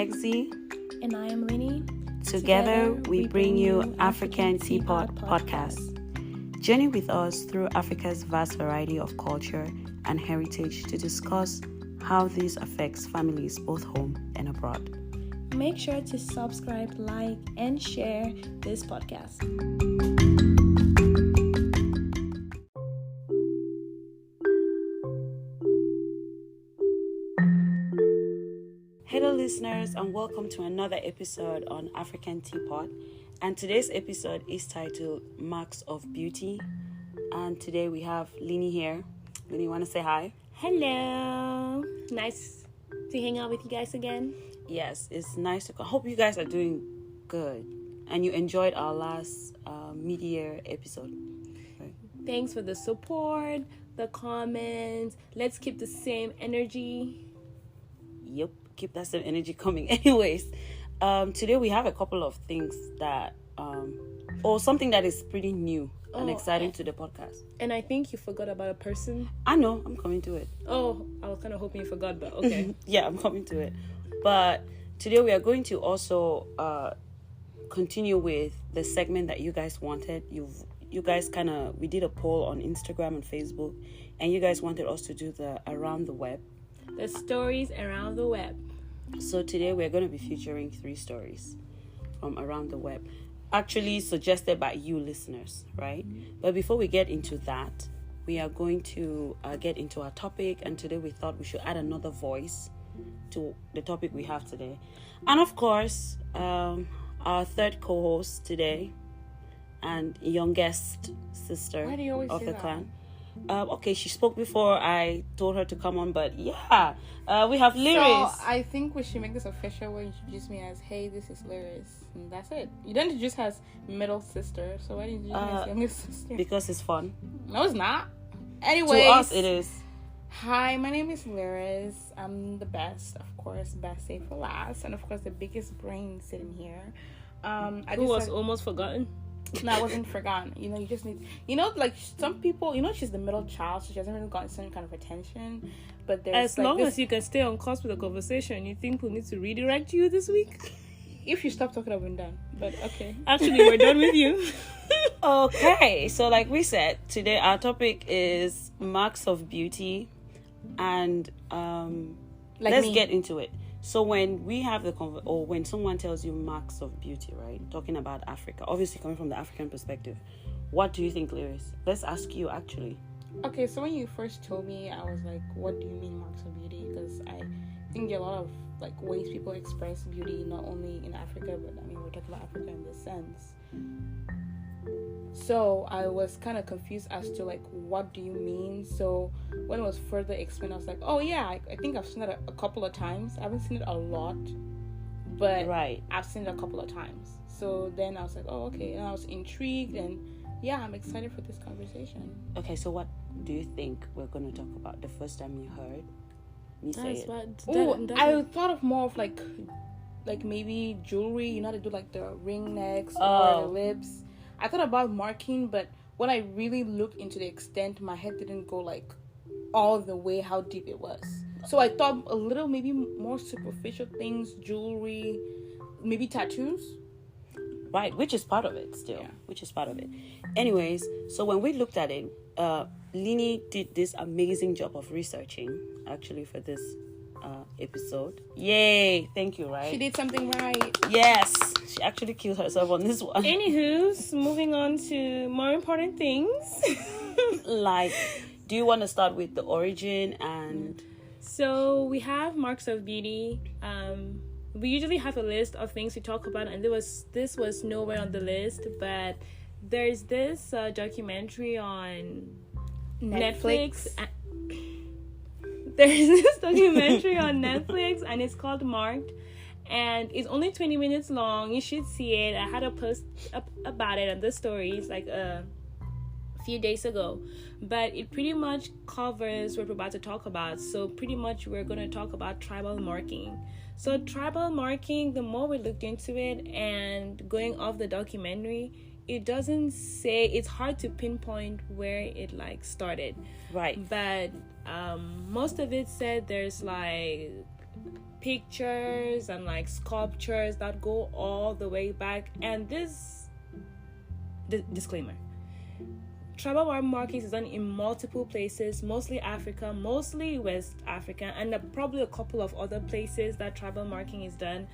Exie. And I am Linny. Together, we bring you African Teapot Podcast. Journey with us through Africa's vast variety of culture and heritage to discuss how this affects families both home and abroad. Make sure to subscribe, like, and share this podcast. Hello listeners, and welcome to another episode on African Teapot. And today's episode is titled Marks of Beauty. And today we have Linny here. Linny, you want to say hi? Hello. Nice to hang out with you guys again. Yes, it's nice to. I hope you guys are doing good and you enjoyed our last mid-year episode. Right? Thanks for the support, the comments. Let's keep the same energy. Yep, keep that same energy coming. Anyways, today we have a couple of things that, or something that is pretty new and exciting to the podcast. And I think you forgot about a person. I know, I'm coming to it. Oh, I was kind of hoping you forgot, but okay. Yeah, I'm coming to it. But today we are going to also continue with the segment that you guys wanted. You guys we did a poll on Instagram and Facebook, and you guys wanted us to do the Around the Web. The stories around the web. So today we're going to be featuring 3 stories from around the web, actually suggested by you listeners, right? But before we get into that, we are going to get into our topic, and today we thought we should add another voice to the topic we have today. And of course, our third co-host today and youngest sister of the clan. Okay, she spoke before I told her to come on, but yeah, we have Lyris. So I think we should make this official where you introduce me as, hey, this is Lyris, and that's it. You don't introduce her as middle sister, so why did you introduce me as youngest sister? Because it's fun. No, it's not. Anyways, to us it is. Hi, my name is Lyris. I'm the best, of course, best saved for last, and of course the biggest brain sitting here. Who was almost forgotten? No, I wasn't forgotten. You just need... like, some people... she's the middle child, so she hasn't really gotten some kind of attention. But there's... As long as you can stay on course with the conversation, you think we'll need to redirect you this week? If you stop talking, I've been done. But, okay. Actually, we're done with you. Okay, so like we said, today our topic is Marks of Beauty. And let's get into it. So when we have or when someone tells you marks of beauty, right? Talking about Africa, obviously coming from the African perspective, what do you think, Lyris? Let's ask you actually. Okay, so when you first told me, I was like, what do you mean marks of beauty? Because I think there are a lot of ways people express beauty, not only in Africa, but we're talking about Africa in this sense. So I was kind of confused as to what do you mean? So when it was further explained, I was like, oh yeah, I think I've seen it a couple of times. I haven't seen it a lot, but I've seen it a couple of times. So then I was like, oh okay, and I was intrigued, and yeah, I'm excited for this conversation. Okay, so what do you think we're going to talk about the first time you heard me say it? I thought of more of like maybe jewelry, to do the ring necks or the lips. I thought about marking, but when I really looked into the extent, my head didn't go all the way how deep it was. So I thought a little maybe more superficial things, jewelry, maybe tattoos. Right, which is part of it still. Yeah. Which is part of it. Anyways, so when we looked at it, Linny did this amazing job of researching actually for this episode. Yay! Thank you, right? She did something right. Yes! She actually killed herself on this one. Anywho's, moving on to more important things. Do you want to start with the origin and... So we have Marks of Beauty. We usually have a list of things we talk about, and this was nowhere on the list, but there's this documentary on Netflix. There's this documentary on Netflix, and it's called Marked, and it's only 20 minutes long. You should see it. I had a post up about it on the stories a few days ago, but it pretty much covers what we're about to talk about. So pretty much we're going to talk about tribal marking. So tribal marking, the more we looked into it and going off the documentary, it doesn't say, it's hard to pinpoint where it started, right? But most of it said there's pictures and like sculptures that go all the way back. And this disclaimer, tribal markings is done in multiple places, mostly Africa, mostly West Africa, and probably a couple of other places that tribal marking is done.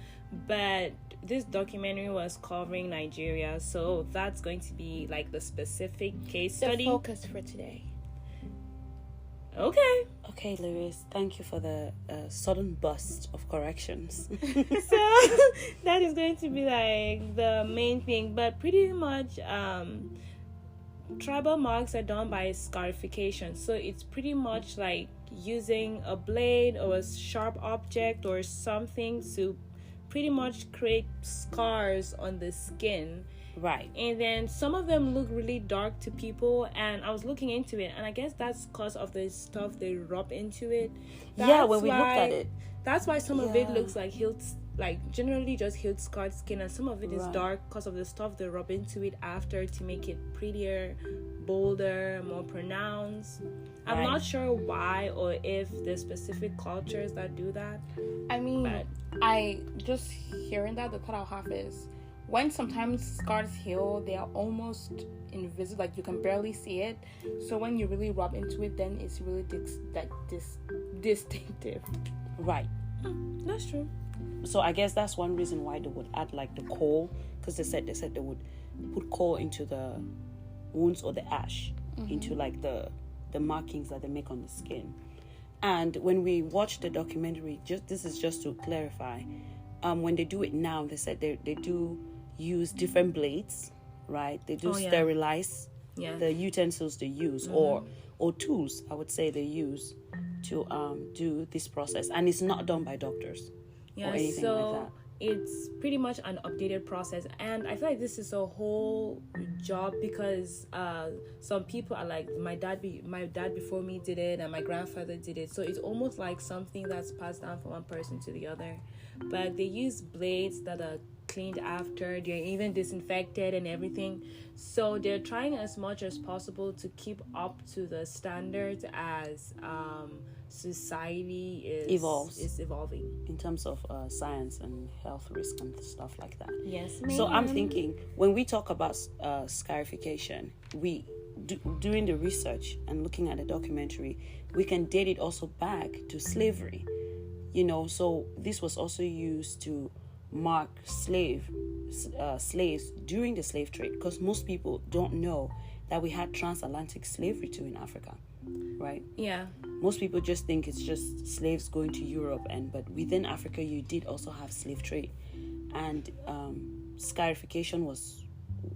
But this documentary was covering Nigeria, so that's going to be like the specific case study. The focus for today. Okay, Lewis, thank you for the sudden burst of corrections. So that is going to be like the main thing, but pretty much tribal marks are done by scarification. So it's pretty much like using a blade or a sharp object or something to pretty much create scars on the skin. Right. And then some of them look really dark to people, and I was looking into it, and I guess that's because of the stuff they rub into it. When we looked at it. That's why some of it looks like healed, like generally just healed scarred skin, and some of it is dark because of the stuff they rub into it after to make it prettier, bolder, more pronounced. I'm not sure why or if there's specific cultures that do that. I mean, I just hearing that, the thought I have is, when sometimes scars heal, they are almost invisible, like you can barely see it. So when you really rub into it, then it's really distinctive. Right. That's true. So I guess that's one reason why they would add like the coal, because they said they would put coal into the wounds or the ash into like the markings that they make on the skin. And when we watched the documentary, this is just to clarify, when they do it now, they said they do use different blades, right? They do sterilize the utensils they use or tools, I would say, they use to do this process, and it's not done by doctors or anything like that. It's pretty much an updated process, and I feel like this is a whole job because some people are like, my dad before me did it and my grandfather did it, so it's almost like something that's passed down from one person to the other. But they use blades that are cleaned after, they're even disinfected and everything, so they're trying as much as possible to keep up to the standards as society is evolving in terms of science and health risk and stuff like that. Yes, ma'am. So I'm thinking, when we talk about scarification, we doing the research and looking at the documentary, we can date it also back to slavery. So this was also used to mark slaves during the slave trade, because most people don't know that we had transatlantic slavery too in Africa, right? Yeah. Most people just think it's just slaves going to Europe, but within Africa you did also have slave trade, and scarification was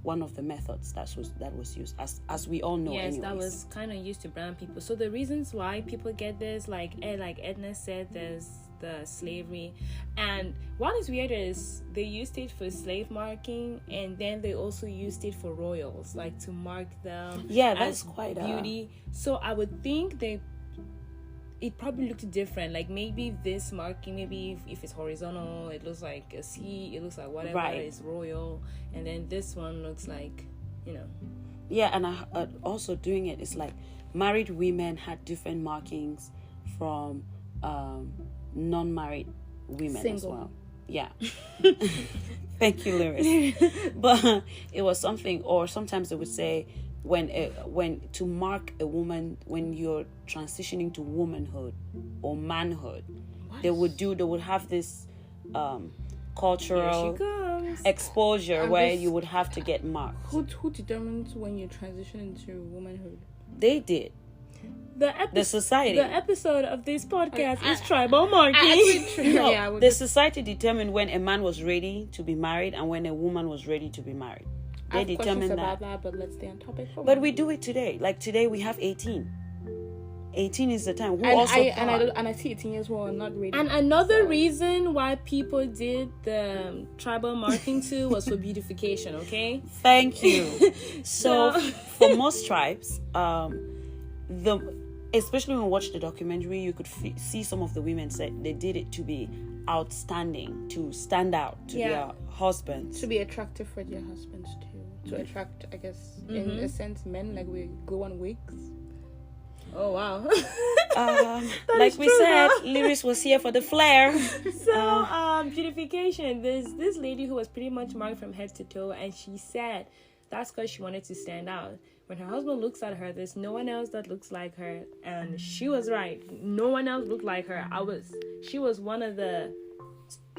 one of the methods that was used, as we all know. Yes, anyways. that was kind of used to brown people. So the reasons why people get this, like Edna said, there's the slavery, and one is weird is they used it for slave marking, and then they also used it for royals, like to mark them. Yeah, that's quite beauty. So I would think it probably looked different. Like maybe this marking, maybe if it's horizontal, it looks like a C, it looks like whatever is royal, and then this one looks like, Yeah, and also doing it is like married women had different markings from non-married women as well. Yeah. Thank you, Lewis. But it was something, or sometimes they would say when to mark a woman when you're transitioning to womanhood or manhood, they would have this cultural exposure where you would have to get marked. Who determines when you transition into womanhood? They did. The society. The episode of this podcast is tribal marking. The society determined when a man was ready to be married and when a woman was ready to be married. They determined that. But let's stay on topic. But we do it today. Like today, we have 18. 18 is the time. I see 18 years old, not ready. And another reason why people did the tribal marking too was for beautification. Okay. Thank you. So for most tribes, especially when we watched the documentary, you could see some of the women said they did it to be outstanding, to stand out to their husbands, to be attractive for their husbands too, to attract, I guess, in a sense, men, like we glue on wigs. Oh wow. Like we true, said, though. Lyris was here for the flair. So, beautification. There's this lady who was pretty much marked from head to toe, and she said that's because she wanted to stand out. When her husband looks at her, there's no one else that looks like her, and she was right. No one else looked like her. She was one of the.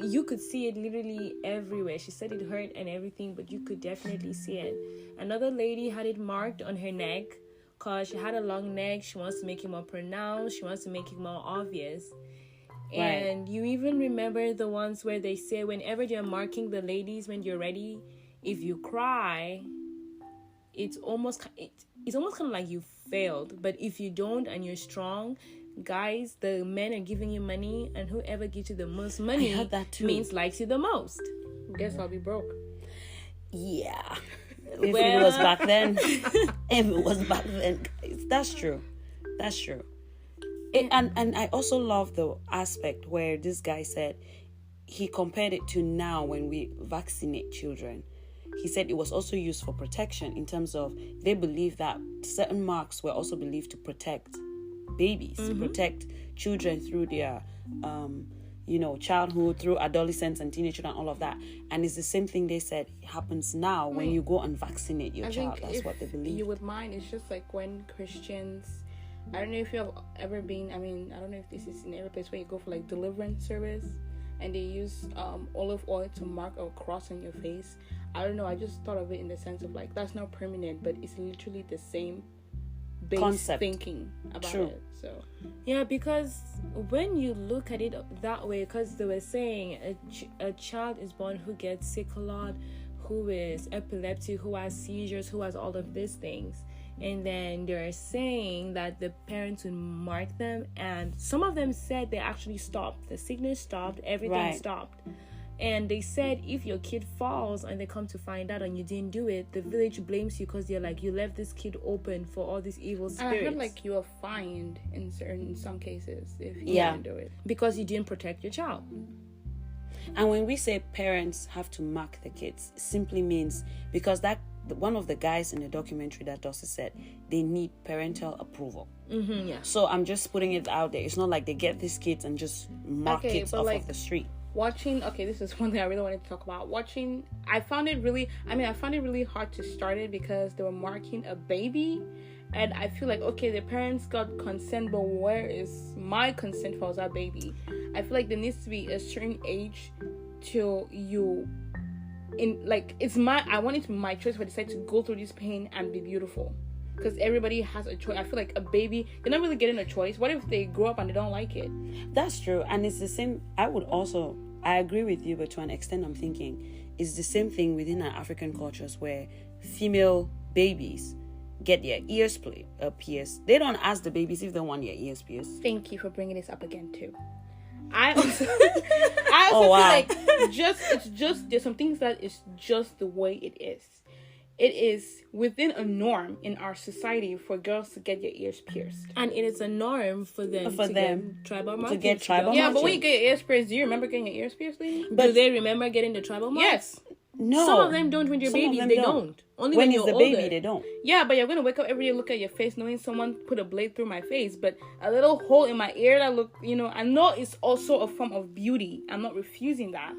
You could see it literally everywhere. She said it hurt and everything, but you could definitely see it. Another lady had it marked on her neck because she had a long neck. She wants to make it more pronounced. She wants to make it more obvious. Right. And you even remember the ones where they say whenever they're marking the ladies when you're ready, if you cry, it's almost kind of like you failed. But if you don't and you're strong, guys, the men are giving you money, and whoever gives you the most money I heard that too. means likes you the most. Guess I'll be broke. Yeah. If it was back then. If it was back then, guys. That's true. And I also love the aspect where this guy said he compared it to now when we vaccinate children. He said it was also used for protection in terms of they believe that certain marks were also believed to protect babies, protect children through their childhood, through adolescence and teenage children, all of that. And it's the same thing they said happens now when you go and vaccinate your child. That's what they believe. You would mind, it's just like when Christians, I don't know if you have ever been, I don't know if this is in every place where you go for like deliverance service and they use olive oil to mark a cross on your face. I don't know, I just thought of it in the sense of like that's not permanent, but it's literally the same base concept thinking about it. So yeah, because when you look at it that way, because they were saying a child is born who gets sick a lot, who is epileptic, who has seizures, who has all of these things, and then they're saying that the parents would mark them, and some of them said they actually stopped, the sickness stopped, everything stopped. And they said if your kid falls and they come to find out and you didn't do it, the village blames you because they're like, you left this kid open for all these evil spirits. And I heard like you are fined in some cases if you didn't do it. Because you didn't protect your child. And when we say parents have to mark the kids, it simply means because that one of the guys in the documentary that Dossie said, they need parental approval. Yeah. So I'm just putting it out there. It's not like they get these kids and just mark kids off of the street. This is one thing I really wanted to talk about. I found it really hard to start it because they were marking a baby, and I feel like, okay, the parents got consent, but where is my consent for that baby? I feel like there needs to be a certain age till you, I want it to be my choice if I decide to go through this pain and be beautiful. Because everybody has a choice. I feel like a baby, they're not really getting a choice. What if they grow up and they don't like it? That's true. And it's the same. I agree with you, but to an extent, I'm thinking it's the same thing within our African cultures where female babies get their ears pierced. They don't ask the babies if they want their ears pierced. Thank you for bringing this up again, too. I also feel like there's some things that is just the way it is. It is within a norm in our society for girls to get their ears pierced. And it is a norm for them to get tribal markings. Yeah, but when you get your ears pierced, do you remember getting your ears pierced, lady? Do they remember getting the tribal marks? Yes. No. Some of them don't when you're babies. They don't. Only when you're the older. baby, they don't. Yeah, but you're going to wake up every day, look at your face, knowing someone put a blade through my face. But a little hole in my ear that look, I know it's also a form of beauty. I'm not refusing that.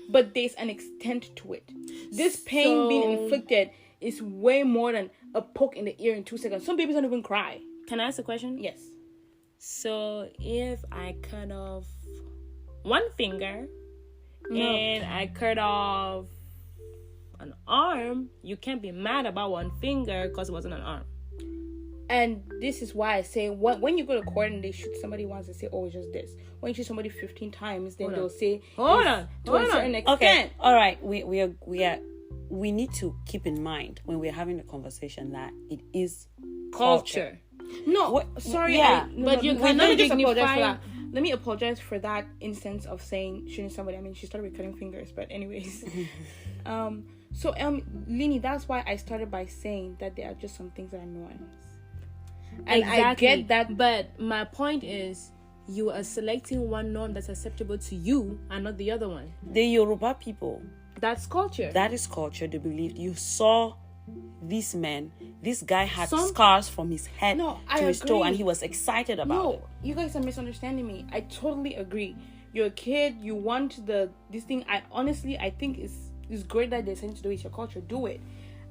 But there's an extent to it. This pain being inflicted is way more than a poke in the ear in 2 seconds. Some babies don't even cry. Can I ask a question? Yes. So if I cut off one finger and I cut off an arm, you can't be mad about one finger because it wasn't an arm. And this is why I say when you go to court and they shoot somebody once, they say, oh, it's just this. When you shoot somebody 15 times, then they'll say, hold on, to a certain extent. Okay, all right. We need to keep in mind when we're having the conversation that it is culture. No, sorry. Yeah, but you cannot dignify. Let me apologize for that instance of saying shooting somebody. I mean, she started with cutting fingers, but anyways. Lini, that's why I started by saying that there are just some things that are norms. And exactly. I get that, but my point is, you are selecting one norm that's acceptable to you and not the other one. The Yoruba people, that's culture. That is culture. They believed you saw these men, this guy had scars from his head to his toe, and he was excited about it. No, you guys are misunderstanding me. I totally agree. You're a kid, you want this thing. I think it's great that they're saying to do it. It's your culture, do it.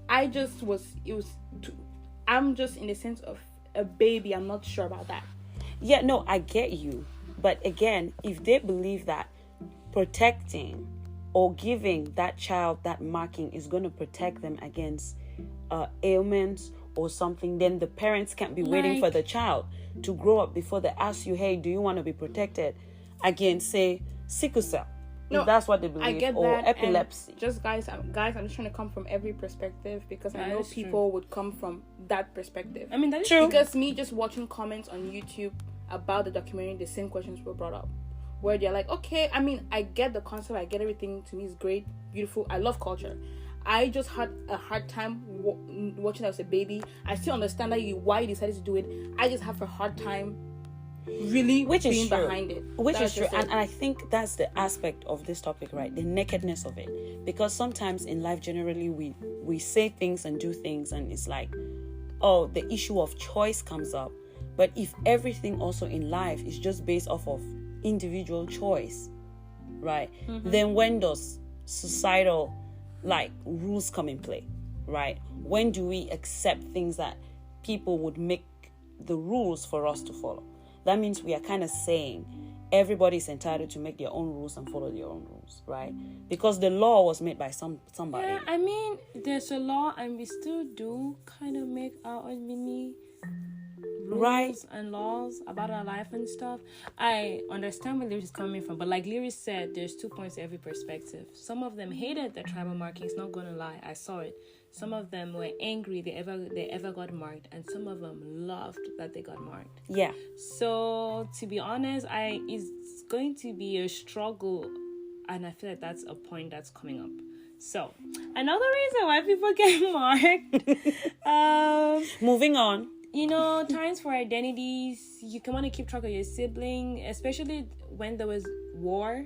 I'm just in the sense of a baby. I'm not sure about that. Yeah, no, I get you. But again, if they believe that protecting or giving that child that marking is going to protect them against ailments or something, then the parents can't be waiting for the child to grow up before they ask you, hey, do you want to be protected against, say, sickle cell? No, if that's what they believe. I get or that. Epilepsy. And just guys, I'm just trying to come from every perspective, because I know people would come from that perspective. I mean, that is true. Because me just watching comments on YouTube about the documentary, the same questions were brought up, where they're like, okay, I mean, I get the concept, I get everything. To me, it's great, beautiful. I love culture. I just had a hard time watching as a baby. I still understand why you decided to do it. I just have a hard time really being behind it. Which is true. And I think that's the aspect of this topic, right? The nakedness of it. Because sometimes in life, generally, we say things and do things, and it's like, oh, the issue of choice comes up. But if everything also in life is just based off of individual choice, right? Mm-hmm. Then when does societal rules come in play, right? When do we accept things that people would make the rules for us to follow? That means we are kind of saying everybody's entitled to make their own rules and follow their own rules, right? Because the law was made by somebody. Yeah, I mean, there's a law, and we still do kind of make our own mini rules and laws about our life and stuff. I understand where Lyris is coming from, but like Lyris said, there's 2 points to every perspective. Some of them hated the tribal markings, not gonna lie, I saw it. Some of them were angry they ever got marked, and some of them loved that they got marked. Yeah. So to be honest, it's going to be a struggle, and I feel like that's a point that's coming up. So another reason why people get marked. Moving on. Times for identities, you can want to keep track of your sibling, especially when there was war.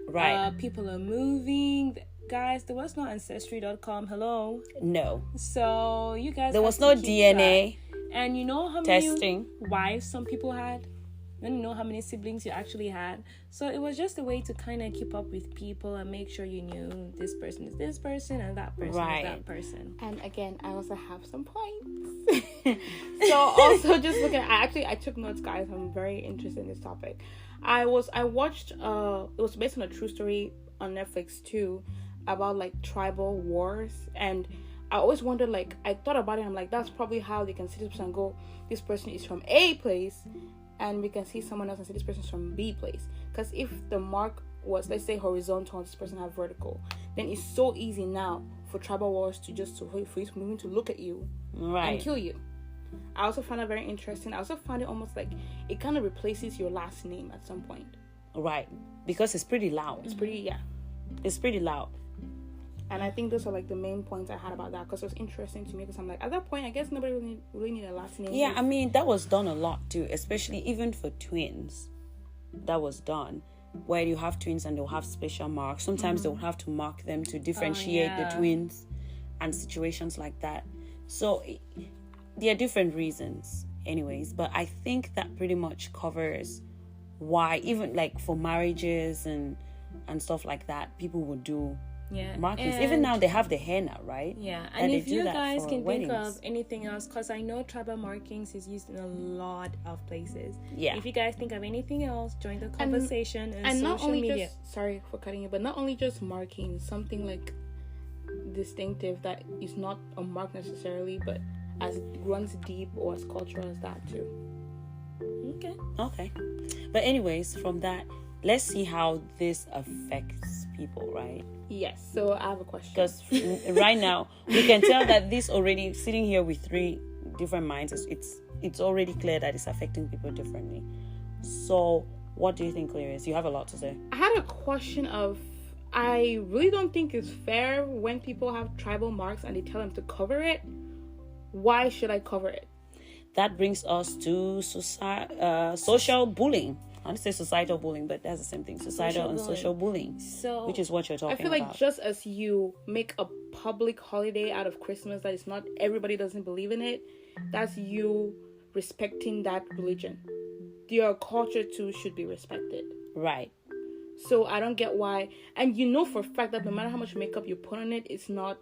Right. People are moving. Guys, there was no Ancestry.com. Hello? No. So, you guys there was no DNA. Track. And you know how many wives some people had? You know how many siblings you actually had. So it was just a way to kind of keep up with people and make sure you knew this person is this person and that person is that person. And again, I also have some points. So also just looking at, I took notes, guys. I'm very interested in this topic. I watched it was based on a true story on Netflix too, about tribal wars. And I always wondered, I thought about it, I'm like, that's probably how they can see this person and go, this person is from A place, and we can see someone else and say this person's from B place. Because if the mark was, let's say, horizontal and this person have vertical, then it's so easy now for tribal wars for you to look at you and kill you. I also found it very interesting. I also found it almost like it kind of replaces your last name at some point. Right. Because it's pretty loud. It's pretty loud. And I think those are the main points I had about that, because it was interesting to me, because I'm like, at that point, I guess nobody really need a last name. Yeah, I mean, that was done a lot too, especially even for twins. That was done, where you have twins and they'll have special marks. Sometimes they'll have to mark them to differentiate the twins and situations like that. So there are different reasons anyways, but I think that pretty much covers why, even for marriages and stuff like that, people would do markings. Even now they have the henna, right? Yeah. And if you guys can think of anything else, because I know tribal markings is used in a lot of places. Yeah. If you guys think of anything else, join the conversation and social not only media. Sorry for cutting you, but not only just marking, something distinctive that is not a mark necessarily, but as it runs deep or as cultural as that too. Okay. But anyways, from that, let's see how this affects people, right? Yes. So I have a question. Because right now we can tell that this already, sitting here with 3 different minds, it's already clear that it's affecting people differently. So what do you think, Lyris? You have a lot to say. I had a question of, I really don't think it's fair when people have tribal marks and they tell them to cover it. Why should I cover it? That brings us to social bullying. I want to say societal bullying, but that's the same thing. Societal and social bullying. So, which is what you're talking about. I feel like just as you make a public holiday out of Christmas that is not everybody doesn't believe in it, that's you respecting that religion. Your culture too should be respected. Right. So I don't get why. And you know for a fact that no matter how much makeup you put on it, it's not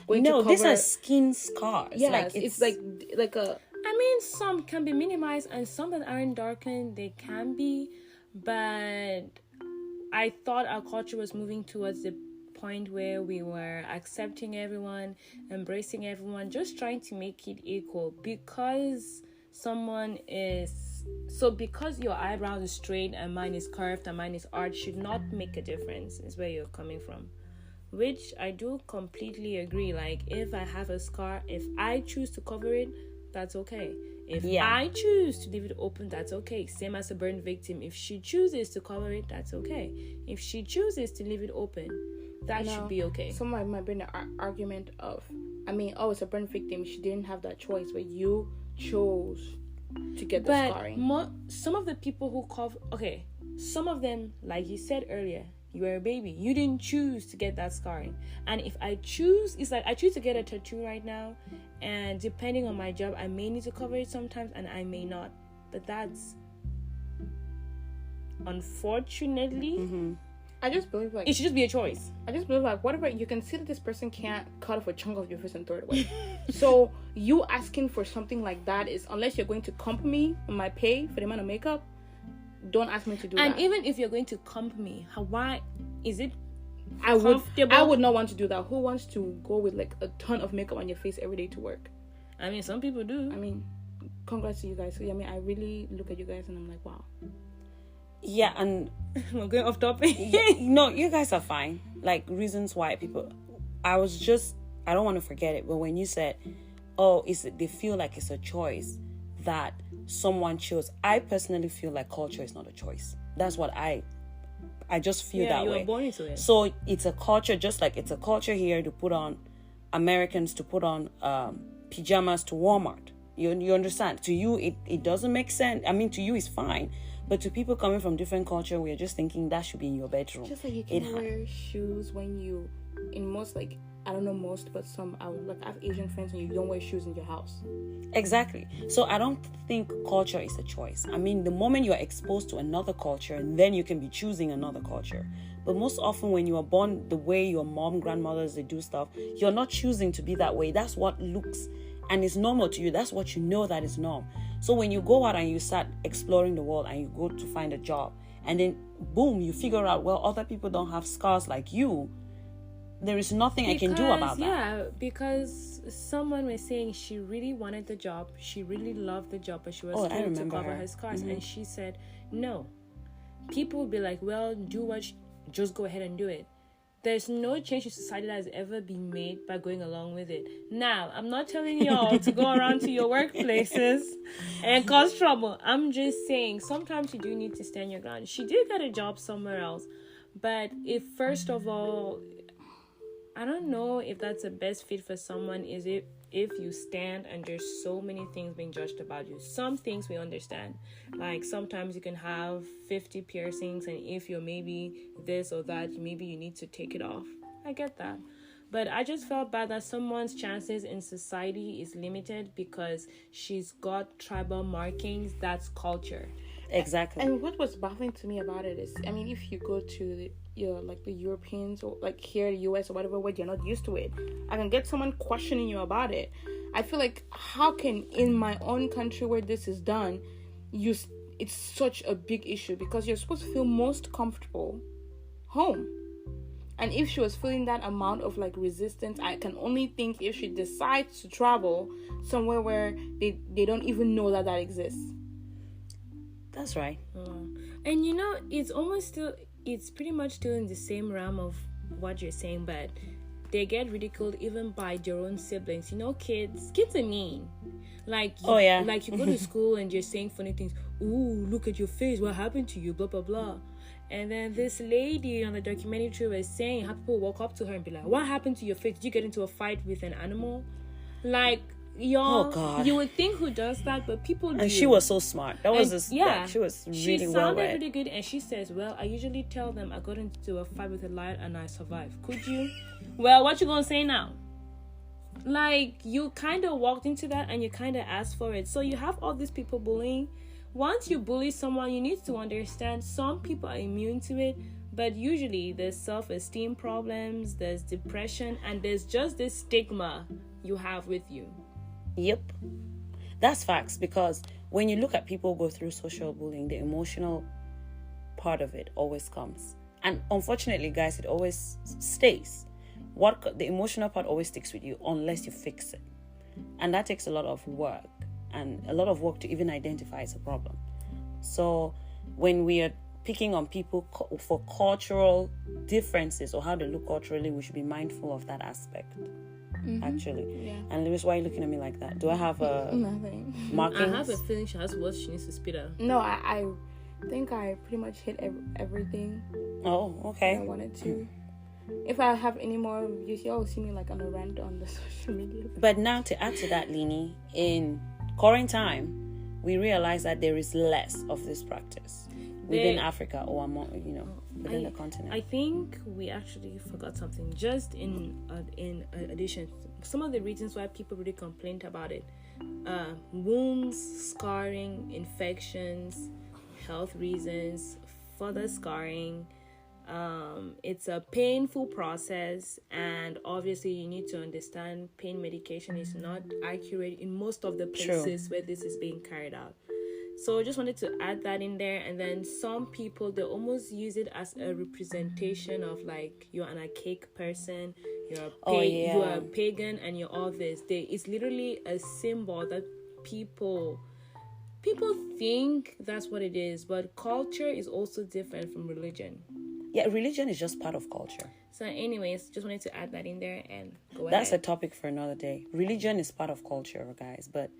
going to cover... No, these are skin scars. Yes, like, it's like a... I mean, some can be minimized and some that aren't darkened, they can be. But I thought our culture was moving towards the point where we were accepting everyone, embracing everyone, just trying to make it equal. Because because your eyebrows is straight and mine is curved and mine is arched should not make a difference, is where you're coming from. Which I do completely agree. Like, if I have a scar, if I choose to cover it, that's okay. If I choose to leave it open, that's okay. Same as a burn victim. If she chooses to cover it, that's okay. If she chooses to leave it open, that should be okay. Someone might bring the argument of, it's a burn victim. She didn't have that choice, but you chose to get the scarring. Some of the people who cover... Okay, some of them, like you said earlier, you were a baby. You didn't choose to get that scarring. And if I choose... It's like I choose to get a tattoo right now, and depending on my job, I may need to cover it sometimes, and I may not. But that's... Unfortunately... Mm-hmm. I just believe it should just be a choice. I just believe whatever you can see that this person can't cut off a chunk of your face and throw it away. So you asking for something like that is, unless you're going to comp me on my pay for the amount of makeup, don't ask me to do that. And even if you're going to comp me, why is it comfortable? I would not want to do that. Who wants to go with like a ton of makeup on your face every day to work? I mean, some people do. I mean, congrats to you guys. So, I really look at you guys and I'm like, wow. Yeah, and we're going off topic. No, you guys are fine. Like, reasons why people... I don't want to forget it, but when you said, they feel like it's a choice that someone chose. I personally feel like culture is not a choice. That's what I just feel that way. You were born into it. So it's a culture, just like it's a culture here to put on Americans to put on pajamas to Walmart. You understand? To you, it doesn't make sense. I mean, to you, it's fine. But to people coming from different culture, we're just thinking that should be in your bedroom. Just like you can wear shoes when you, in most, like, I don't know most, but some, I have Asian friends and you don't wear shoes in your house. Exactly. So I don't think culture is a choice. I mean, the moment you are exposed to another culture, then you can be choosing another culture. But most often when you are born the way your mom, grandmothers, they do stuff, you're not choosing to be that way. That's what looks and is normal to you. That's what you know that is norm. So when you go out and you start exploring the world and you go to find a job, and then boom, you figure out, well, other people don't have scars like you, there is nothing I can do about that. Yeah, because someone was saying she really wanted the job, she really loved the job, but she was told to cover her scars. Mm-hmm. And she said, no. People would be like, well, just go ahead and do it. There's no change in society that has ever been made by going along with it. Now, I'm not telling y'all to go around to your workplaces and cause trouble. I'm just saying, sometimes you do need to stand your ground. She did get a job somewhere else. But first of all, I don't know if that's the best fit for someone. Is it if you stand and there's so many things being judged about you? Some things we understand. Like sometimes you can have 50 piercings, and if you're maybe this or that, maybe you need to take it off. I get that. But I just felt bad that someone's chances in society is limited because she's got tribal markings. That's culture. Exactly. And what was baffling to me about it is, I mean, if you go to the Europeans or like here in the US or whatever, where you're not used to it, I can get someone questioning you about it. I feel like, how can in my own country where this is done, it's such a big issue, because you're supposed to feel most comfortable home. And if she was feeling that amount of like resistance, I can only think if she decides to travel somewhere where they don't even know that exists. That's right. And it's pretty much still in the same realm of what you're saying, but they get ridiculed even by their own siblings. Kids are mean. Like, like you go to school and you're saying funny things. Ooh, look at your face. What happened to you? Blah, blah, blah. And then this lady on the documentary was saying how people walk up to her and be like, what happened to your face? Did you get into a fight with an animal? Like, y'all, Oh, God. you would think who does that, but people do. And she was so smart. That was And, she was really she well sounded read. really good, and she says, "Well, I usually tell them I got into a fight with a lion and I survived. Could you? Well, what you gonna say now? Like, you kind of walked into that and you kind of asked for it. So you have all these people bullying. Once you bully someone, you need to understand some people are immune to it, but usually there's self-esteem problems, there's depression, and there's just this stigma you have with you. Yep. That's facts, because when you look at people who go through social bullying, the emotional part of it always comes. And unfortunately, guys, it always stays. The emotional part always sticks with you unless you fix it. And that takes a lot of work, and a lot of work to even identify it's a problem. So when we are picking on people for cultural differences or how they look culturally, we should be mindful of that aspect. Actually. Yeah. And Lewis, why are you looking at me like that? Do I have Nothing. markings? I have a feeling she has what she needs to spit out. No, I think I pretty much hit everything Oh, I okay. wanted to. If I have any more, you always see me like on a rant on the social media. But now to add to that, Lini, in current time, we realize that there is less of this practice within Africa or among, within the continent. I think we actually forgot something. Just in addition, some of the reasons why people really complained about it: wounds, scarring, infections, health reasons, further scarring. It's a painful process, and obviously you need to understand pain medication is not accurate in most of the places where this is being carried out. So I just wanted to add that in there. And then some people, they almost use it as a representation of like, you're an archaic person, you're a pagan, and you're all this. It's literally a symbol that people think that's what it is, but culture is also different from religion. Yeah, religion is just part of culture. So anyways, just wanted to add that in there and go That's ahead. a topic for another day. Religion is part of culture, guys, but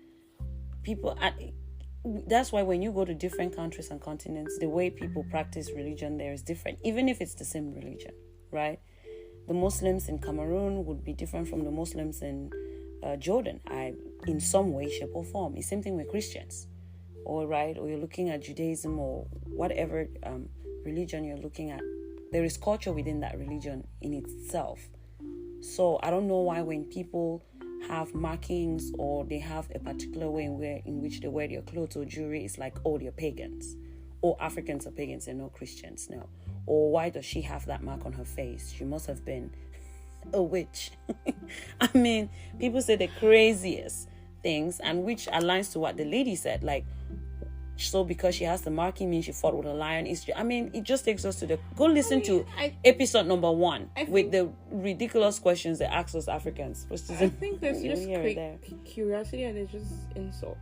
that's why when you go to different countries and continents, the way people practice religion there is different, even if it's the same religion, right? The Muslims in Cameroon would be different from the Muslims in Jordan, in some way, shape, or form. It's the same thing with Christians, or you're looking at Judaism or whatever religion you're looking at. There is culture within that religion in itself. So I don't know why when people have markings or they have a particular way in which they wear their clothes or jewelry, it's like, oh, they're pagans. Or Africans are pagans and no Christians. No. Or why does she have that mark on her face? She must have been a witch. I mean, people say the craziest things, and which aligns to what the lady said, like, so because she has the marking means she fought with a lion. It just takes us to go listen to episode number 1 with the ridiculous questions they ask us Africans. I think there's just curiosity and there's just insult.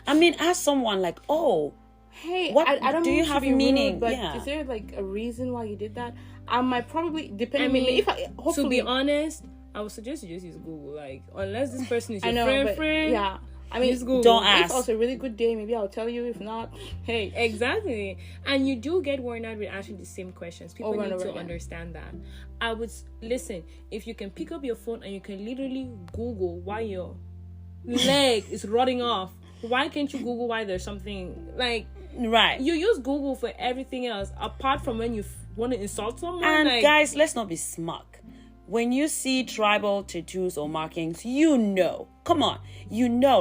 Ask someone like, oh, hey, what I don't do you have meaning? Rude, but is there like a reason why you did that? I might probably depend. To be honest, I would suggest you just use Google. Like, unless this person is your friend. Yeah. Don't ask. If it was a really good day, maybe I'll tell you. If not, hey. Exactly. And you do get worn out with asking the same questions. People need to understand that. I would listen. If you can pick up your phone and you can literally Google why your leg is rotting off, why can't you Google why there's something like? Right. You use Google for everything else apart from when you want to insult someone. And guys, let's not be smug. When you see tribal tattoos or markings, come on,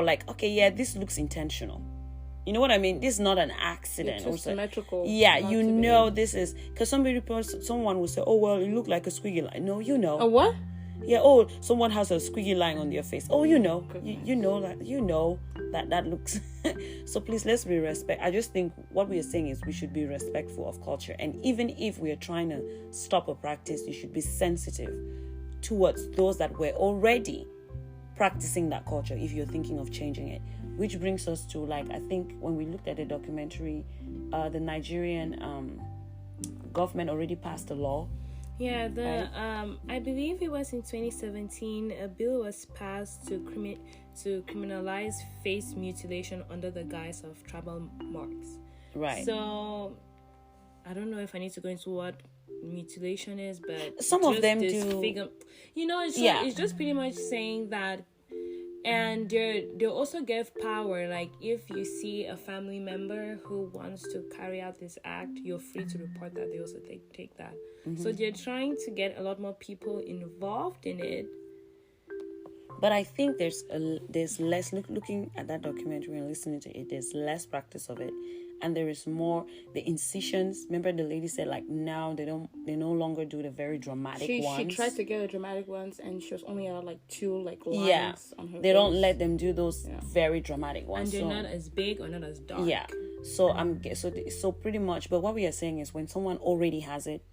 like, okay, yeah, this looks intentional. You know what I mean? This is not an accident. It's symmetrical. Yeah, this is, because someone will say, oh, well, you look like a squiggly line. No, A what? Yeah, oh, someone has a squiggly line on their face. Oh, you know that looks. So please, let's be respectful. I just think what we are saying is we should be respectful of culture. And even if we are trying to stop a practice, you should be sensitive towards those that were already practicing that culture if you're thinking of changing it. Which brings us to, like, I think when we looked at the documentary, the Nigerian government already passed a law. Yeah, I believe it was in 2017, a bill was passed to criminalize face mutilation under the guise of tribal marks. Right. So, I don't know if I need to go into what mutilation is, but some of them do. It's just pretty much saying that And they also give power. Like, if you see a family member who wants to carry out this act, you're free to report that. They also take that. So they're trying to get a lot more people involved in it. But I think there's less, looking at that documentary and listening to it, there's less practice of it, and there is more the incisions. Remember, the lady said, like, now they no longer do the very dramatic ones. She tried to get the dramatic ones, and she was only allowed like 2 like lines on her they face. don't let them do those very dramatic ones, and they're not as big or not as dark. Yeah, so so pretty much. But what we are saying is, when someone already has it,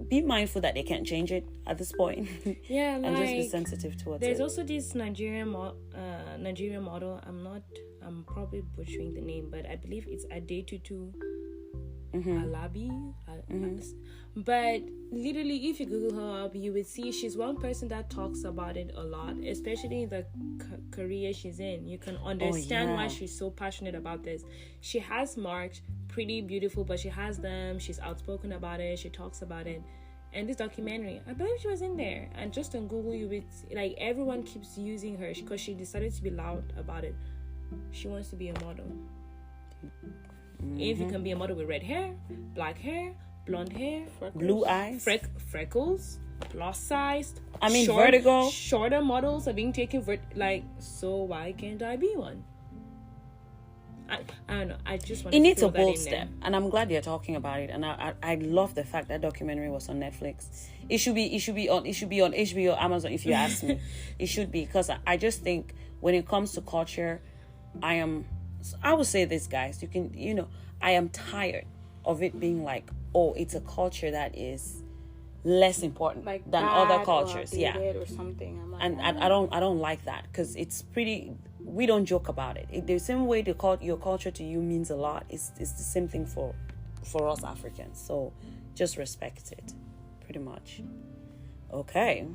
be mindful that they can't change it at this point. Yeah, and just be sensitive towards it. There's also this Nigerian model. I'm probably butchering the name, but I believe it's Adetutu Alabi. But literally, if you Google her up, you would see she's one person that talks about it a lot, especially in the career she's in. You can understand why she's so passionate about this. She has marked pretty beautiful, but she has them. She's outspoken about it. She talks about it. And this documentary, I believe she was in there. And just on Google, you would like everyone keeps using her because she decided to be loud about it. She wants to be a model. If you can be a model with red hair, black hair, blonde hair, freckles, blue eyes, freckles, plus sized. vertigo. Shorter models are being taken so why can't I be one? I don't know. I just want to. It needs a bold step, and I'm glad you're talking about it. And I love the fact that documentary was on Netflix. It should be on HBO, Amazon. If you ask me, it should be, because I just think when it comes to culture, I would say this, guys. I am tired of it being like, oh, it's a culture that is less important like than other cultures, or something. I'm like, and I don't like that, because it's pretty. We don't joke about it. The same way your culture to you means a lot. It's the same thing for us Africans. So just respect it, pretty much. Okay,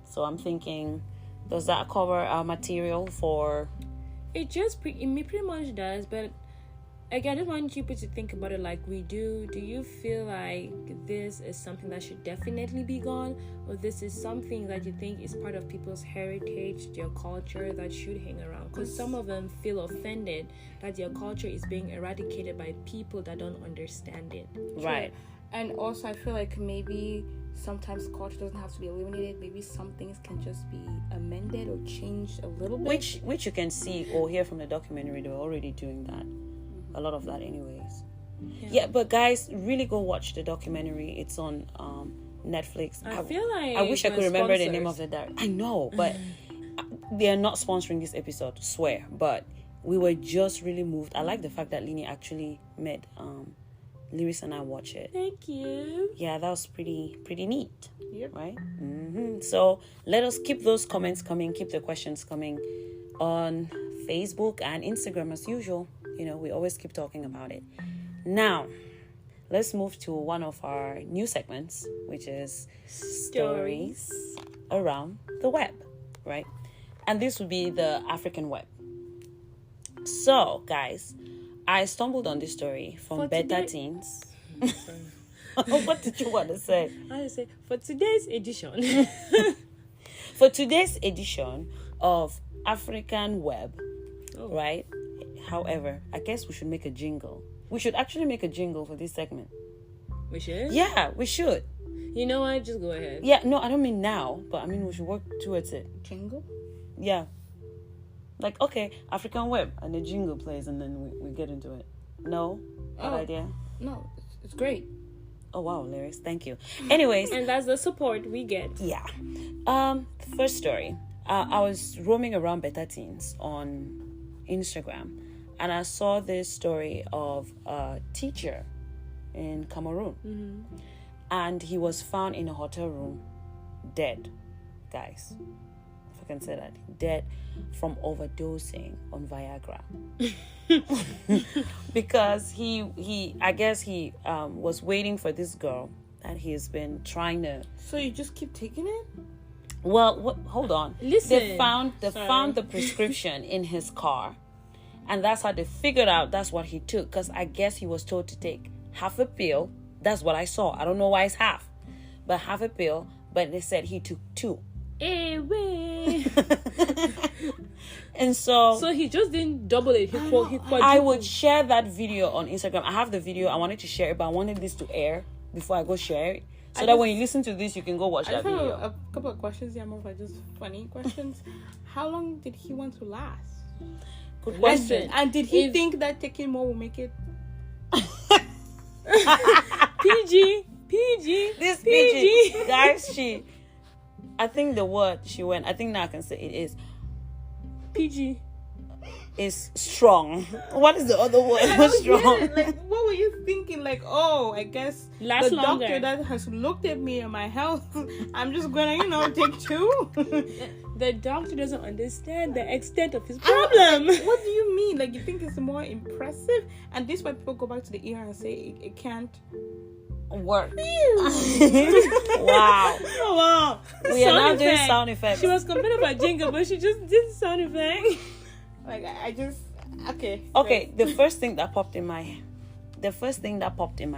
so I'm thinking, does that cover our material for? It pretty much does, but again, I just want people to think about it like we do. Do you feel like this is something that should definitely be gone, or this is something that you think is part of people's heritage, their culture, that should hang around? Because some of them feel offended that their culture is being eradicated by people that don't understand it. Right. And also, I feel like maybe sometimes culture doesn't have to be eliminated. Maybe some things can just be amended or changed a little bit. Which you can see or hear from the documentary. They're already doing that. A lot of that anyways. Yeah, but guys, really go watch the documentary. It's on Netflix. I feel like I wish I could remember the name of the director. I know, but they are not sponsoring this episode, swear. But we were just really moved. I like the fact that Lini actually made Lyris and I watch it. Thank you. Yeah, that was pretty neat. Yep. Right? So let us keep those comments coming, keep the questions coming on Facebook and Instagram as usual. We always keep talking about it. Now, let's move to one of our new segments, which is stories around the web, right? And this would be the African web. So, guys, I stumbled on this story from Beta Teens. What did you want to say? I say for today's edition. For today's edition of African web, right? However, I guess we should make a jingle. We should actually make a jingle for this segment. We should? Yeah, we should. You know what? Just go ahead. Yeah, no, I don't mean now, but I mean we should work towards it. Jingle? Yeah. Like, okay, African web, and the jingle plays, and then we get into it. No? Bad idea? No, it's great. Oh, wow, Lyris, thank you. Anyways. And that's the support we get. Yeah. First story. I was roaming around Beta Teens on Instagram, and I saw this story of a teacher in Cameroon. And he was found in a hotel room dead, guys. If I can say that. Dead from overdosing on Viagra. Because he I guess he was waiting for this girl, and he's been trying to... So you just keep taking it? Well, hold on. Listen. They found the prescription in his car. And that's how they figured out that's what he took. Because I guess he was told to take half a pill. That's what I saw. I don't know why it's half. But half a pill. But they said he took 2. And so he just didn't double it. He quadrupled. I would share that video on Instagram. I have the video. I wanted to share it, but I wanted this to air before I go share it. So that when you listen to this, you can go watch that video. A couple of questions. Yeah, more of like just funny questions. How long did he want to last? Good question. Listen, And did he think that taking more will make it? PG. This PG. Guys, I think the word she went, I think now I can say it is PG. Is strong. What is the other word? Strong. Yeah, like, what were you thinking? Like, oh, I guess Last the longer. doctor that has looked at me and my health, I'm just gonna, take 2. The doctor doesn't understand the extent of his problem. What do you mean? Like, you think it's more impressive? And this is why people go back to the ER and say it can't Work. Wow. Oh wow. We are now Sound doing effect. sound effects. She was complaining about jingle, but she just did sound effect. like I just okay. Okay, the first thing that popped in my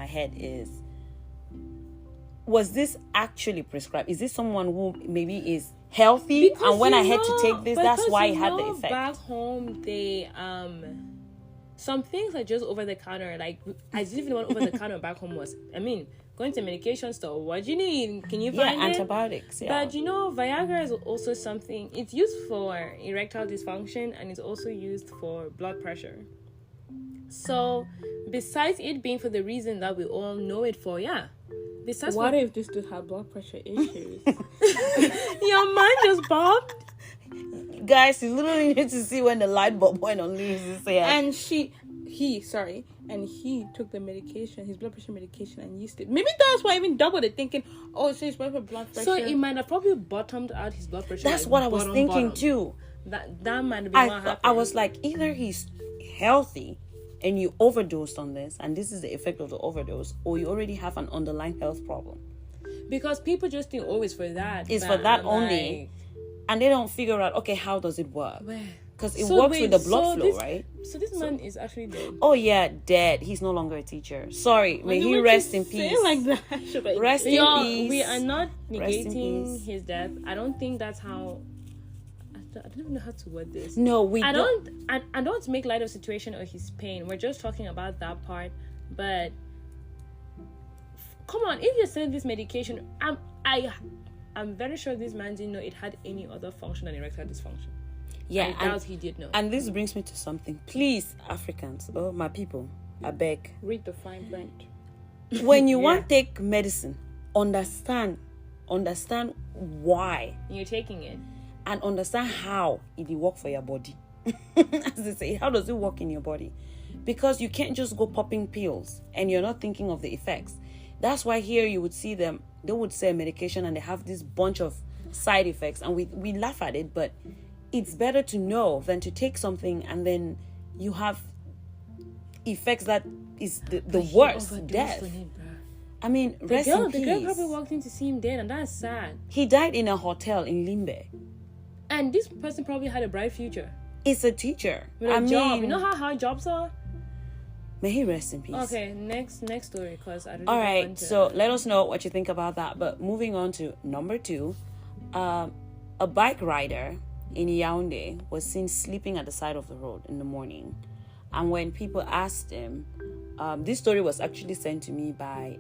head is, was this actually prescribed? Is this someone who maybe is healthy and when I had to take this, that's why it had the effect? Back home, they some things are just over the counter. Like I didn't even know what over the counter back home was. I mean, going to medication store, what do you need? Can you find it? Antibiotics. Yeah. But Viagra is also something. It's used for erectile dysfunction and it's also used for blood pressure. So, besides it being for the reason that we all know it for, Besides, What if this dude had blood pressure issues? your mind just popped? Guys, you literally need to see when the light bulb went on Lewis's head. And he took the medication, his blood pressure medication, and used it. Maybe that's why I even doubled it, thinking, oh, so it's blood pressure. So it might have probably bottomed out his blood pressure. That's what I was thinking too. That might have been what happened. I was like, either he's healthy and you overdosed on this, and this is the effect of the overdose, or you already have an underlying health problem. Because people just think, oh, it's for that. It's but for that I'm only. like, And they don't figure out, okay, how does it work? where? Because it So works wait, with the blood so flow, this- right? So this man is actually dead. Oh yeah, dead. He's no longer a teacher. Sorry. May he Why rest you in say peace. Like that? Rest in peace. We are not Rest in negating peace. his death. I don't think that's how. I don't even know how to word this. No, we I don't. I don't make light of the situation or his pain. We're just talking about that part. But come on, if you're selling this medication, I'm very sure this man didn't know it had any other function than erectile dysfunction. Yeah, I doubt he did know. And this brings me to something. Please, Africans, my people, I beg. Read the fine print. When you want to take medicine, understand why You're taking it. and understand how it will work for your body. As they say, how does it work in your body? Because you can't just go popping pills and you're not thinking of the effects. That's why here you would see them, they would say medication and they have this bunch of side effects, and we laugh at it, but it's better to know than to take something and then you have effects that is the worst, death. I mean, rest in The girl peace. probably walked in to see him dead, and that's sad. He died in a hotel in Limbe. And this person probably had a bright future It's a teacher. with a job. You know how hard jobs are? May he rest in peace. Okay, next story, because I really All don't right, want to. so let us know what you think about that. But moving on to number 2, a bike rider in Yaoundé was seen sleeping at the side of the road in the morning. And when people asked him, this story was actually sent to me by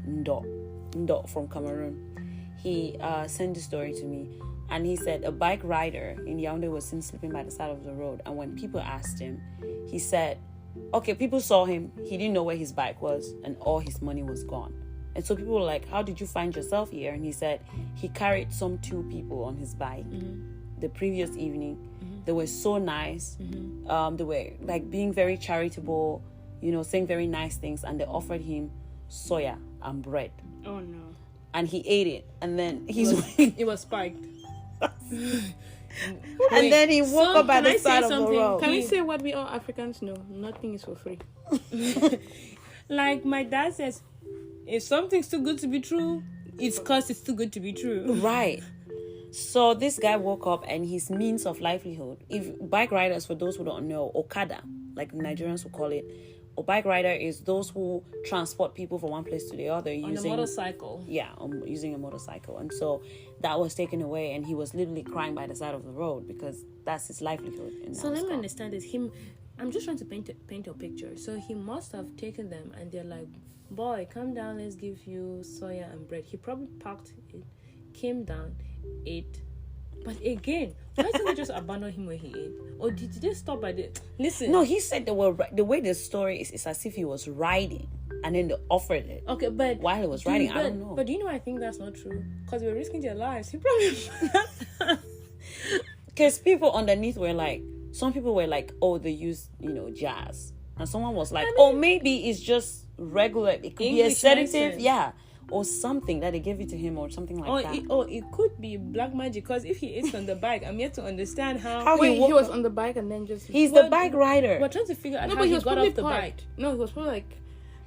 Ndo from Cameroon. He sent the story to me, and he said a bike rider in Yaoundé was seen sleeping by the side of the road. And when people asked him, he said, okay, people saw him, he didn't know where his bike was, and all his money was gone. And so people were like, how did you find yourself here? And he said he carried some 2 people on his bike the previous evening. They were so nice. They were like being very charitable, saying very nice things, and they offered him soya and bread. Oh no. And he ate it, and then it was spiked. and then he woke up at can I the say side of the something? road. Can we say what we all Africans know? Nothing is for free. Like my dad says, if something's too good to be true, it's because it's too good to be true. Right. So this guy woke up, and his means of livelihood, if bike riders, for those who don't know, Okada, like Nigerians would call it, a bike rider is those who transport people from one place to the other on a motorcycle. Yeah, using a motorcycle. And so that was taken away, and he was literally crying by the side of the road because that's his livelihood. So let me understand this. I'm just trying to paint a picture. So he must have taken them, and they're like, boy, come down, let's give you soya and bread. He probably packed it, came down, ate. But again, why didn't they just abandon him when he ate? Or did they stop by the... Listen. No, he said the way the story is as if he was riding and then they offered it. Okay, but... While he was riding, I don't know. But do you know, I think that's not true. Because they were risking their lives. He probably... Because people underneath were like... Some people were like, oh, they use, jazz. And someone was like, maybe it's just regular. It could be a sedative. Medicine. Yeah. Or something that they gave it to him or something like that. It could be black magic. Because if he is on the bike, I'm yet to understand how he was on the bike and then just... He's the bike rider. We're trying to figure out how he got off the bike. No, he was probably like...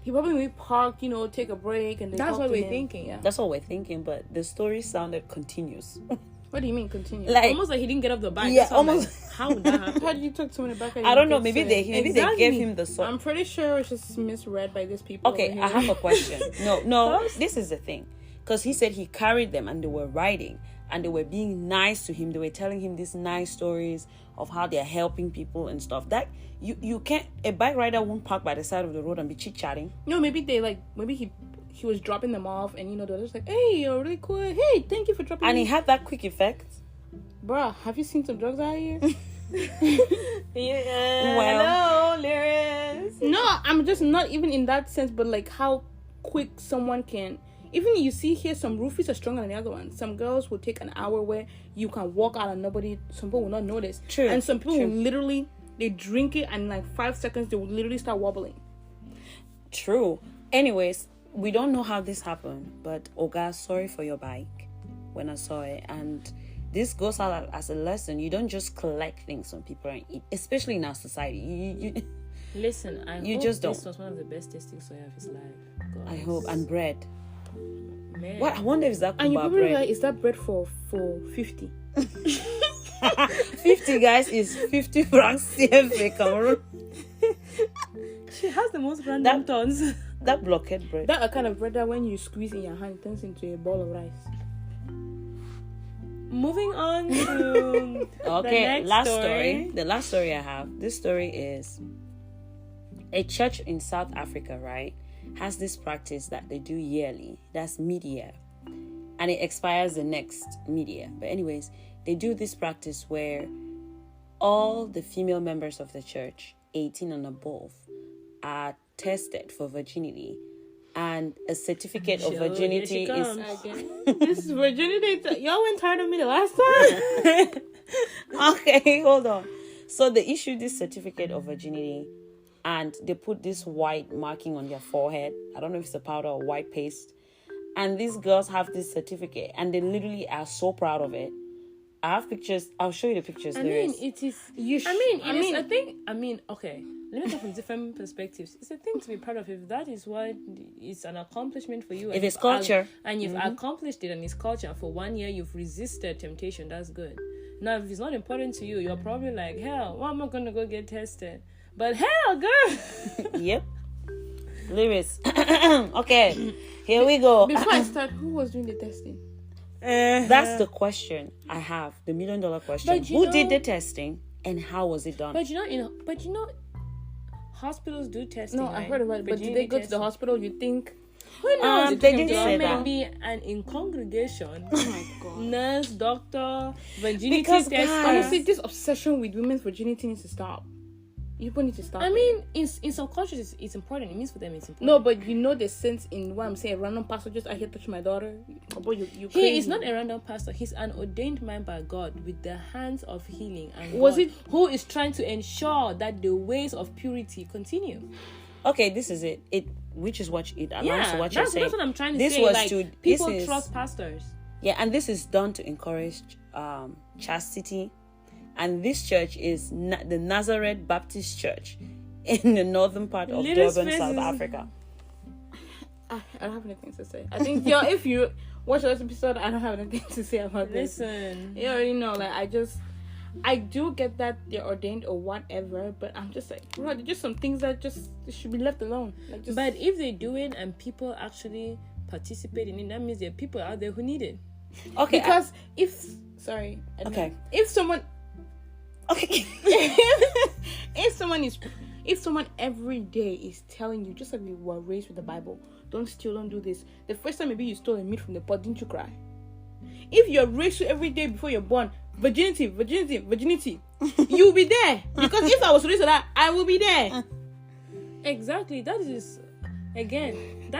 He probably parked, take a break. And that's what we're thinking. Yeah. That's what we're thinking. But the story sounded continuous. What do you mean continue? Like, almost like he didn't get off the bike. Yeah, almost. Like, how would that happen? How did you talk to him in the back? I don't know. Maybe they gave him the song. I'm pretty sure it's just misread by these people. Okay, I have a question. No, this is the thing. Because he said he carried them and they were riding and they were being nice to him. They were telling him these nice stories of how they're helping people and stuff. That you can't... A bike rider won't park by the side of the road and be chit-chatting. No, maybe he was dropping them off and they're just like, hey, you're really cool. Hey, thank you for dropping and me. He had that quick effect. Bruh, have you seen some drugs out here? Yeah. Well, hello, Lyris. No, I'm just not even in that sense, but like how quick someone can... Even you see here, some roofies are stronger than the other ones. Some girls will take an hour where you can walk out and some people will not notice. True. And some people will literally, they drink it and in like 5 seconds, they will literally start wobbling. True. Anyways, we don't know how this happened, but Oga, sorry for your bike when I saw it. And this goes out as a lesson. You don't just collect things from people and eat, especially in our society. Listen, I hope this was one of the best tasting soya of his life. God. I hope. And bread. Man. What? I wonder if that and you probably like, is that bread for 50? 50, guys, is 50 francs CFA Cameroon. She has the most random tons. That blockhead bread. That kind of bread that when you squeeze in your hand, it turns into a ball of rice. Moving on to okay, the next last story. The last story I have. This story is a church in South Africa, right? Has this practice that they do yearly. That's mid-year. And it expires the next mid-year. But anyways, they do this practice where all the female members of the church, 18 and above, are tested for virginity. And a certificate of virginity is... This is virginity. Y'all went tired of me the last time? Okay, hold on. So they issue this certificate of virginity and they put this white marking on their forehead. I don't know if it's a powder or white paste. And these girls have this certificate and they literally are so proud of it. I have pictures. I'll show you the pictures. It is. Okay. Let me come from different perspectives. It's a thing to be proud of. If that is what is an accomplishment for you, if it's culture, and you've accomplished it and it's culture for 1 year, you've resisted temptation. That's good. Now, if it's not important to you, you're probably like, hell, why am I gonna go get tested? But hell, girl. Yep. Lyris. Okay, here we go. Before I start, who was doing the testing? That's the question I have. The $1 million question. Who did the testing and how was it done? But you know, hospitals do testing. No, I heard about it. But did they go to the hospital? You think? Who knows? They didn't say There that. may be an in congregation. Oh my god. Nurse, doctor, virginity Because, test. guys, honestly, this obsession with women's virginity needs to stop. People need to stop. I mean, in some cultures, it's important. It means for them, it's important. No, but you know the sense in what I'm saying. A random pastor just out here touching my daughter. Oh boy, you crazy. He is not a random pastor. He's an ordained man by God with the hands of healing, and who is trying to ensure that the ways of purity continue. Okay, this is it. Which is what it aligns to what you're saying. That's what I'm trying to this say. Was like, to people trust pastors. Yeah, and this is done to encourage chastity. And this church is the Nazareth Baptist Church in the northern part of Durban, South Africa. I don't have anything to say. I think if you watch this episode, I don't have anything to say about this. Listen, You already know. Like I do get that they're ordained or whatever, but I'm just like, bro, they're just some things that just should be left alone. Like, just... But if they do it and people actually participate in it, that means there are people out there who need it. Okay, because if someone if someone every day is telling you, just like we were raised with the Bible, don't steal, don't do this. The first time maybe you stole a meat from the pot, didn't you cry? If you're raised to every day before you're born, virginity, you'll be there. Because if I was raised to that, I will be there. Exactly. That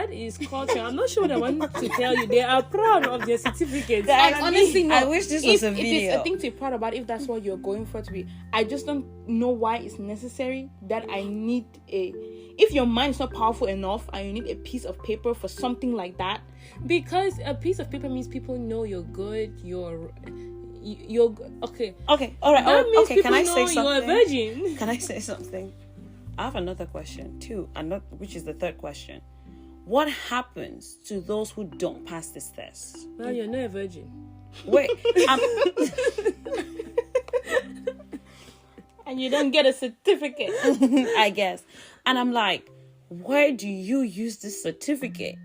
is culture. I'm not sure what I want to tell you. They are proud of their certificates. And honestly, no. I wish this was a video. It is a thing to be proud about if that's what you're going for to be. I just don't know why it's necessary that I need if your mind is not powerful enough and you need a piece of paper for something like that. Because a piece of paper means people know you're good, you're okay. Okay, all right. That means people can I know say something? you're a virgin. Can I say something? I have another question too, which is the third question. What happens to those who don't pass this test? Well, you're not a virgin. Wait, and you don't get a certificate. I guess. And I'm like, where do you use this certificate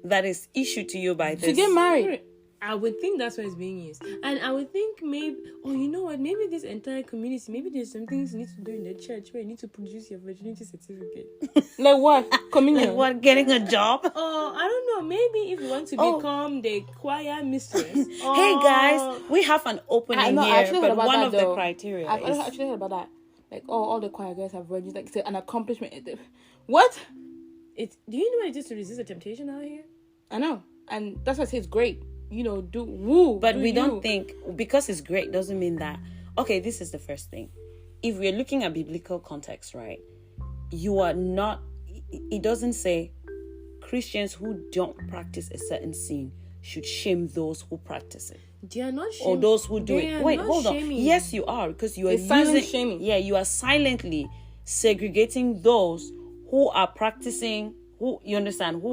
that is issued to you by this? To get married. I would think that's why it's being used. And I would think maybe, you know what, maybe this entire community, maybe there's some things you need to do in the church where you need to produce your virginity certificate. Like what? Communion? Like what? Getting a job? I don't know. Maybe if you want to become the choir mistress. Hey guys, we have an opening here, but one of the criteria I've is... actually heard about that. Like, all the choir girls have virgins. Like, it's an accomplishment. What? Do you know what it is to resist the temptation out here? I know. And that's why I say it's great. You know, but we don't think, because it's great doesn't mean that, okay, this is the first thing. If we're looking at biblical context, right, you are not, it doesn't say Christians who don't practice a certain sin should shame those who practice it. They are not shaming. Or those who do it. Wait, hold on. Yes, you are, because you are silent shaming. Yeah, you are silently segregating those who are practicing, who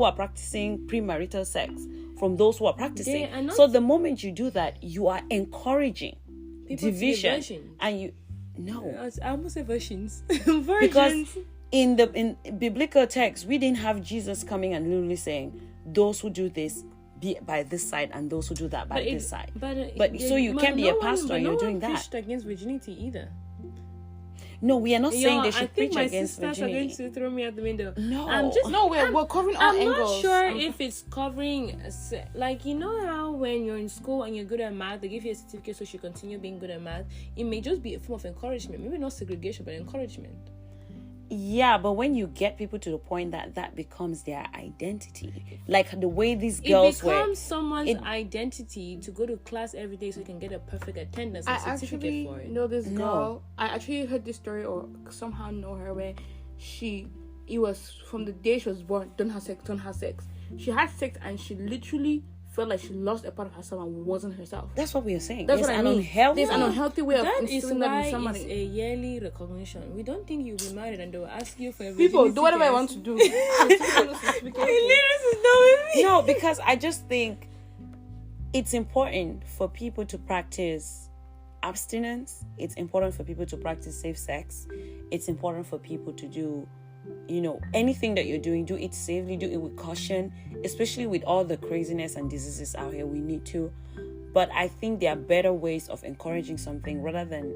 are practicing premarital sex from those who are practicing. So the moment you do that, you are encouraging division. And I almost say versions. Because in biblical text, we didn't have Jesus coming and literally saying, those who do this be by this side and those who do that by this side. But so you can't be a pastor and you're doing that. Preached against virginity either. No, we are not saying they should preach I against think my sisters are going to throw me out the window. No, we're covering all angles. I'm not sure if it's covering, like, you know how when you're in school and you're good at math, they give you a certificate so you continue being good at math. It may just be a form of encouragement, maybe not segregation, but encouragement. Yeah, but when you get people to the point that becomes their identity, like the way these girls it becomes someone's identity to go to class every day so you can get a perfect attendance and certificate for it. Know this girl. I actually heard this story or somehow know her where it was from the day she was born, don't have sex. She had sex and she literally felt like she lost a part of herself and wasn't herself. That's what we are saying. That's what I mean. There's an unhealthy way of instilling that in somebody. That is a yearly recognition. We don't think you'll be married and they'll ask you for a people do whatever I want to do. No, because I just think it's important for people to practice abstinence. It's important for people to practice safe sex. It's important for people to do, anything that you're doing, do it safely, do it with caution, especially with all the craziness and diseases out here. We need to. But I think there are better ways of encouraging something rather than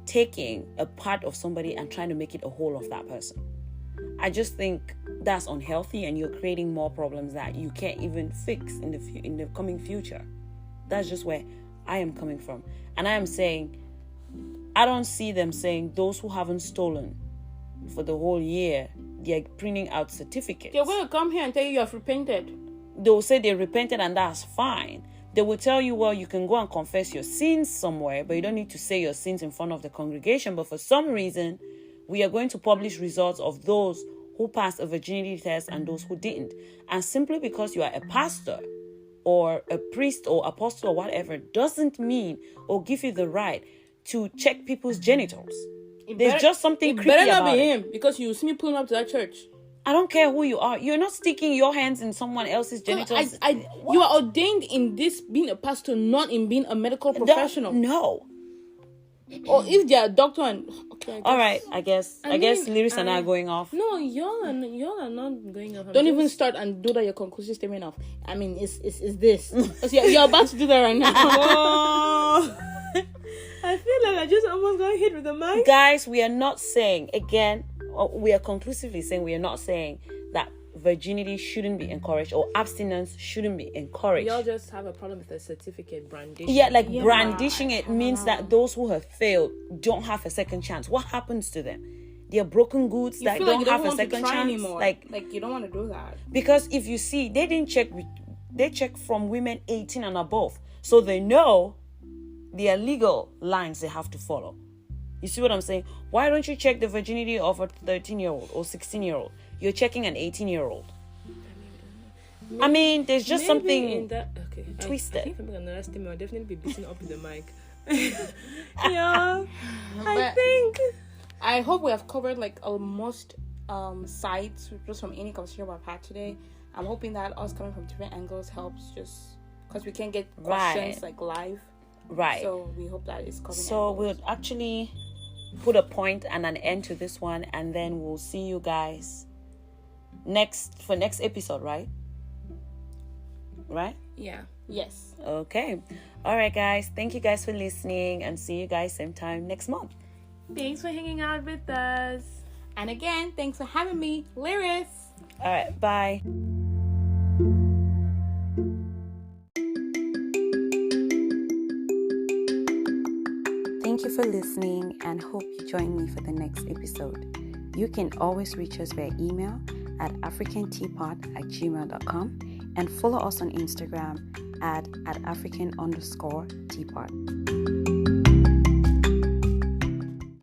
taking a part of somebody and trying to make it a whole of that person. I just think that's unhealthy and you're creating more problems that you can't even fix in the coming future. That's just where I am coming from. And I am saying, I don't see them saying those who haven't stolen for the whole year, they're printing out certificates. They're going to come here and tell you have repented. They'll say they repented and that's fine. They will tell you, well, you can go and confess your sins somewhere, but you don't need to say your sins in front of the congregation. But for some reason, we are going to publish results of those who passed a virginity test and those who didn't. And simply because you are a pastor or a priest or apostle or whatever doesn't mean or give you the right to check people's genitals. There's just something creepy about it. It better not be him, because you see me pulling up to that church. I don't care who you are. You're not sticking your hands in someone else's genitals. You are ordained in this being a pastor, not in being a medical professional. No. Or if they're a doctor and okay, All right, I guess Lyris and I are going off. No, y'all are not going off. Don't even start and do that. Your conclusive statement of, I mean, it's this. 'Cause you're about to do that right now. Oh. I feel like I just almost got hit with the mic. Guys, we are not saying, again, we are conclusively saying we are not saying that virginity shouldn't be encouraged or abstinence shouldn't be encouraged. Y'all just have a problem with the certificate brandishing. Yeah, like brandishing it means that those who have failed don't have a second chance. What happens to them? They are broken goods that feel don't like you have a want to second try chance. anymore. Like you don't want to do that. Because if you see, they didn't check. They check from women 18 and above, so they know there are legal lines they have to follow. You see what I'm saying? Why don't you check the virginity of a 13-year-old or 16-year-old? You're checking an 18-year-old. I mean, there's just something in that. Okay, twisted. I think if I'm gonna underestimate, I'll definitely be beating up with the mic. Yeah, I think. I hope we have covered like almost sides just from any conversation we've had today. I'm hoping that us coming from different angles helps, just because we can't get questions like live. Right. So we hope that is covering. So we'll actually put a point and an end to this one, and then we'll see you guys next episode, right? Right? Yeah. Yes. Okay. All right, guys. Thank you guys for listening, and see you guys same time next month. Thanks for hanging out with us. And again, thanks for having me, Lyris. All right. Bye. Thank you for listening, and hope you join me for the next episode. You can always reach us via email at africanteapot@gmail.com and follow us on Instagram at african_teapot.